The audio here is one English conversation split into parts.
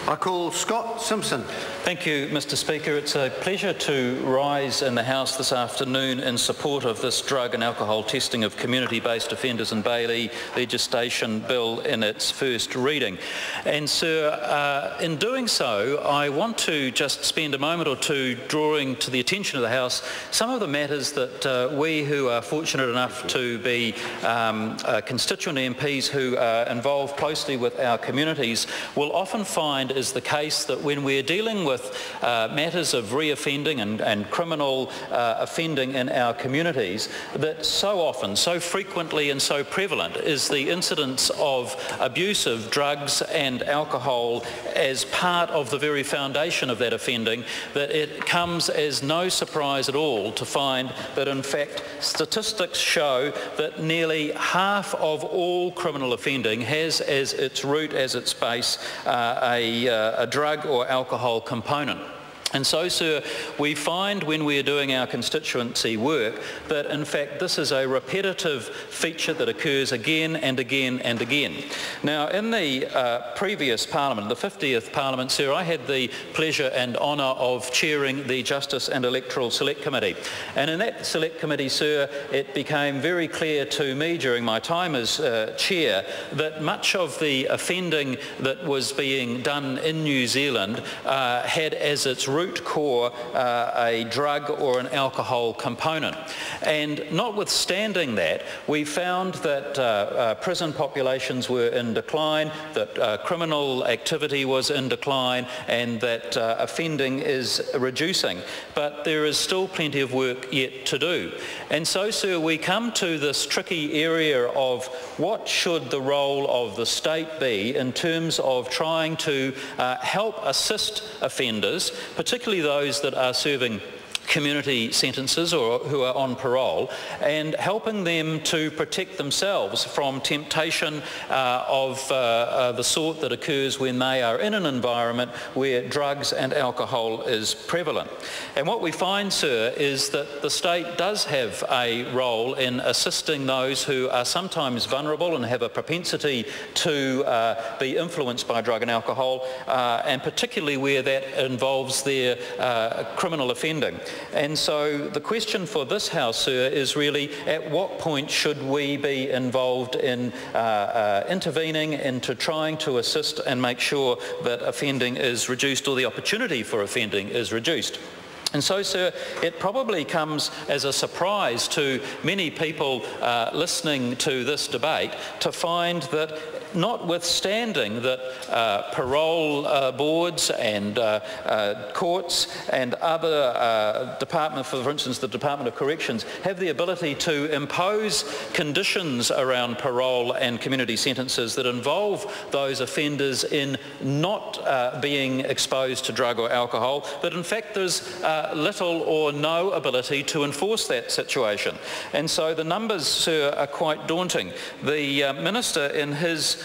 I call Scott Simpson. Thank you, Mr Speaker. It's a pleasure to rise in the House this afternoon in support of this drug and alcohol testing of community-based offenders and Bailees legislation bill in its first reading. And sir, in doing so, I want to just spend a moment or two drawing to the attention of the House some of the matters that we who are fortunate enough to be constituent MPs who are involved closely with our communities will often find is the case that when we're dealing with matters of reoffending and criminal offending in our communities, that so often, so frequently and so prevalent is the incidence of abuse of drugs and alcohol as part of the very foundation of that offending, that it comes as no surprise at all to find that in fact statistics show that nearly half of all criminal offending has as its root, as its base, a drug or alcohol component. And so, sir, we find when we're doing our constituency work that in fact this is a repetitive feature that occurs again and again and again. Now, in the previous Parliament, the 50th Parliament, sir, I had the pleasure and honour of chairing the Justice and Electoral Select Committee. And in that Select Committee, sir, it became very clear to me during my time as chair that much of the offending that was being done in New Zealand had as its root core a drug or an alcohol component. And notwithstanding that, we found that prison populations were in decline, that criminal activity was in decline, and that offending is reducing. But there is still plenty of work yet to do. And so, sir, we come to this tricky area of what should the role of the state be in terms of trying to help assist offenders, particularly those that are serving community sentences or who are on parole, and helping them to protect themselves from temptation of the sort that occurs when they are in an environment where drugs and alcohol is prevalent. And what we find, sir, is that the state does have a role in assisting those who are sometimes vulnerable and have a propensity to be influenced by drug and alcohol, and particularly where that involves their criminal offending. And so the question for this House, sir, is really at what point should we be involved in intervening into trying to assist and make sure that offending is reduced, or the opportunity for offending is reduced. And so, sir, it probably comes as a surprise to many people listening to this debate to find that notwithstanding that parole boards and courts and other departments, for instance the Department of Corrections, have the ability to impose conditions around parole and community sentences that involve those offenders in not being exposed to drug or alcohol, but in fact there's little or no ability to enforce that situation. And so the numbers, sir, are quite daunting. The Minister in his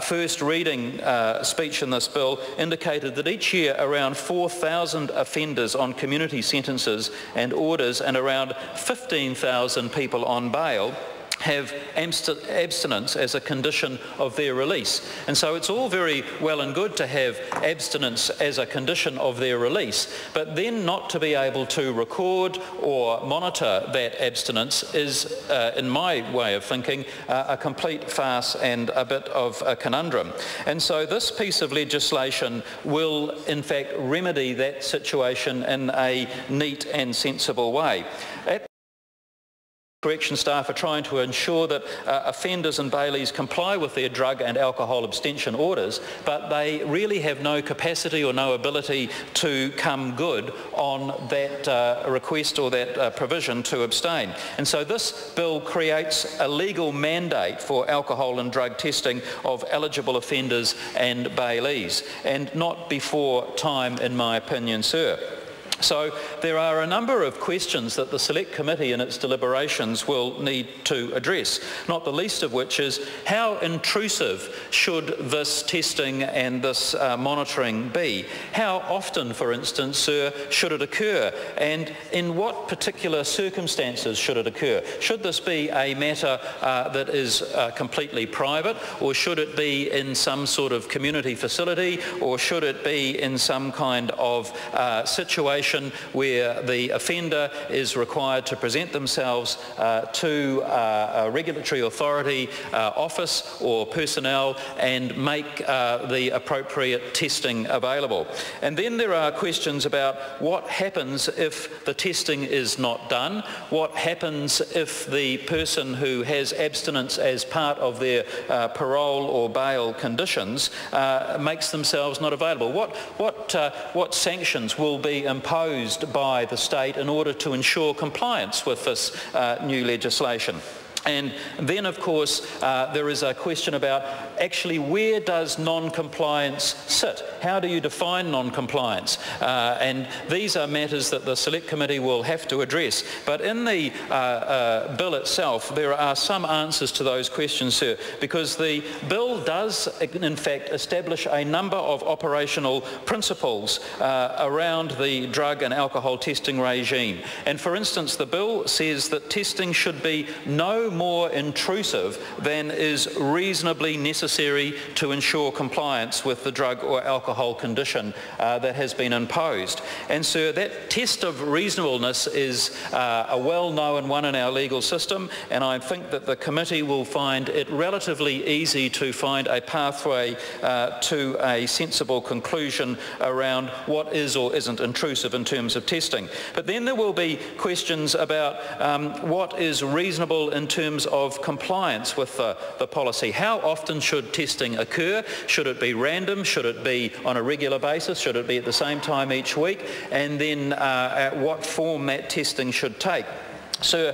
first reading speech in this bill indicated that each year around 4,000 offenders on community sentences and orders and around 15,000 people on bail have abstinence as a condition of their release. And so it's all very well and good to have abstinence as a condition of their release, but then not to be able to record or monitor that abstinence is, in my way of thinking, a complete farce and a bit of a conundrum. And so this piece of legislation will in fact remedy that situation in a neat and sensible way. Correction staff are trying to ensure that offenders and Bailees comply with their drug and alcohol abstention orders, but they really have no capacity or no ability to come good on that request or that provision to abstain. And so this bill creates a legal mandate for alcohol and drug testing of eligible offenders and Bailees, and not before time, in my opinion, sir. So there are a number of questions that the Select Committee in its deliberations will need to address, not the least of which is how intrusive should this testing and this monitoring be? How often, for instance, sir, should it occur? And in what particular circumstances should it occur? Should this be a matter that is completely private, or should it be in some sort of community facility, or should it be in some kind of situation where the offender is required to present themselves to a regulatory authority office or personnel and make the appropriate testing available? And then there are questions about what happens if the testing is not done, what happens if the person who has abstinence as part of their parole or bail conditions makes themselves not available. What sanctions will be imposed by the state in order to ensure compliance with this new legislation? And then, of course, there is a question about actually where does non-compliance sit? How do you define non-compliance? And these are matters that the Select Committee will have to address. But in the bill itself, there are some answers to those questions, sir, because the bill does, in fact, establish a number of operational principles around the drug and alcohol testing regime. And for instance, the bill says that testing should be no more intrusive than is reasonably necessary to ensure compliance with the drug or alcohol condition that has been imposed. And so that test of reasonableness is a well-known one in our legal system, and I think that the committee will find it relatively easy to find a pathway to a sensible conclusion around what is or isn't intrusive in terms of testing. But then there will be questions about what is reasonable in terms of compliance with the policy. How often should testing occur? Should it be random? Should it be on a regular basis? Should it be at the same time each week? And then at what form that testing should take. Sir,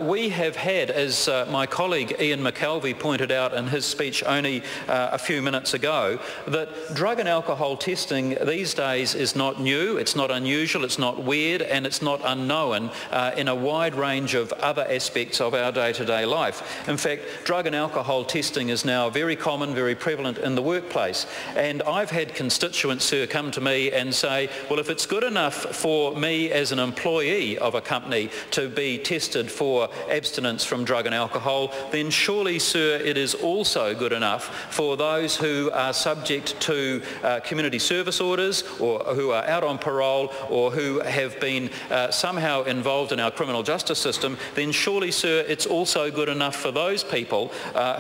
we have had, as my colleague Ian McKelvey pointed out in his speech only a few minutes ago, that drug and alcohol testing these days is not new, it's not unusual, it's not weird, and it's not unknown in a wide range of other aspects of our day-to-day life. In fact, drug and alcohol testing is now very common, very prevalent in the workplace. And I've had constituents, sir, come to me and say, well, if it's good enough for me as an employee of a company to be tested for abstinence from drug and alcohol, then surely, sir, it is also good enough for those who are subject to community service orders, or who are out on parole, or who have been somehow involved in our criminal justice system. Then surely, sir, it's also good enough for those people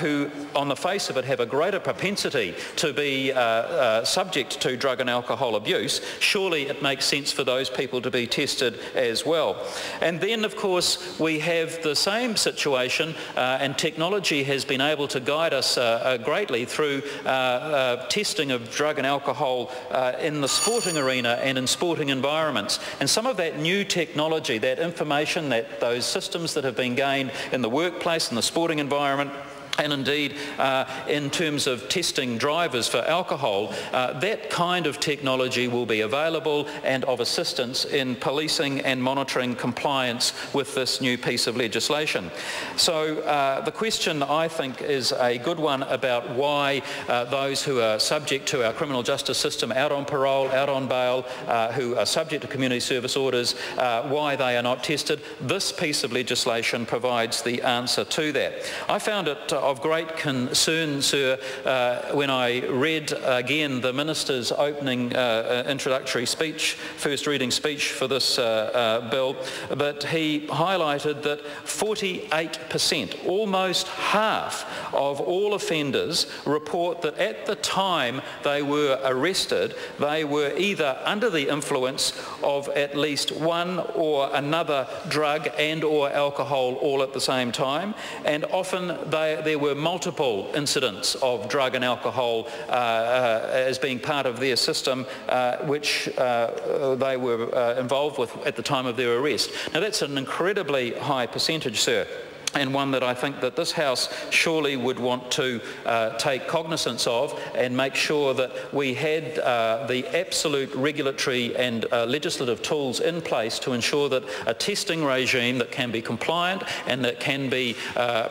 who, on the face of it, have a greater propensity to be subject to drug and alcohol abuse. Surely it makes sense for those people to be tested as well. And then, of course, we have the same situation, and technology has been able to guide us greatly through testing of drug and alcohol in the sporting arena and in sporting environments. And some of that new technology, that information, those systems that have been gained in the workplace and the sporting environment, and indeed in terms of testing drivers for alcohol, that kind of technology will be available and of assistance in policing and monitoring compliance with this new piece of legislation. So the question, I think, is a good one about why those who are subject to our criminal justice system, out on parole, out on bail, who are subject to community service orders, why they are not tested. This piece of legislation provides the answer to that. I found it of great concern, sir, when I read again the Minister's opening introductory speech, first reading speech for this bill, but he highlighted that 48%, almost half of all offenders, report that at the time they were arrested, they were either under the influence of at least one or another drug and or alcohol all at the same time, and often there were multiple incidents of drug and alcohol as being part of their system, which they were involved with at the time of their arrest. Now, that's an incredibly high percentage, sir. and one that I think that this House surely would want to take cognizance of and make sure that we had the absolute regulatory and legislative tools in place to ensure that a testing regime that can be compliant and that can be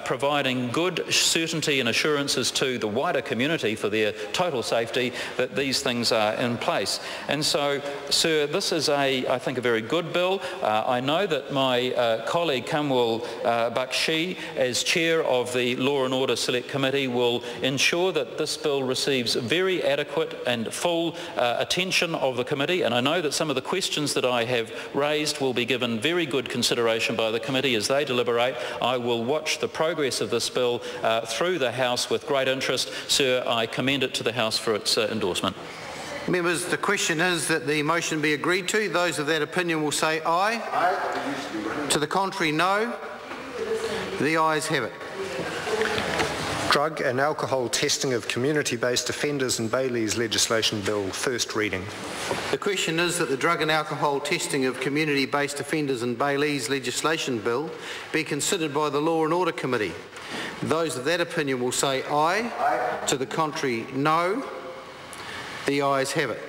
providing good certainty and assurances to the wider community for their total safety, that these things are in place. And so, Sir, this is I think a very good bill. I know that my colleague Kamwal Bakshi, as Chair of the Law and Order Select Committee, will ensure that this bill receives very adequate and full attention of the committee, and I know that some of the questions that I have raised will be given very good consideration by the committee as they deliberate. I will watch the progress of this bill through the House with great interest. Sir, I commend it to the House for its endorsement. Members, the question is that the motion be agreed to. Those of that opinion will say aye. Aye. To the contrary, no. The ayes have it. Drug and Alcohol Testing of Community-Based Offenders and Bailees Legislation Bill, first reading. The question is that the Drug and Alcohol Testing of Community-Based Offenders and Bailees Legislation Bill be considered by the Law and Order Committee. Those of that opinion will say aye. Aye. To the contrary, no. The ayes have it.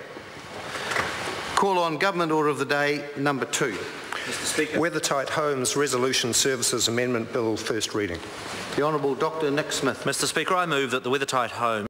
Call on Government Order of the Day number 2. Mr. Speaker. Weathertight Homes Resolution Services Amendment Bill, first reading. The Honourable Dr. Nick Smith. Mr. Speaker, I move that the Weathertight Homes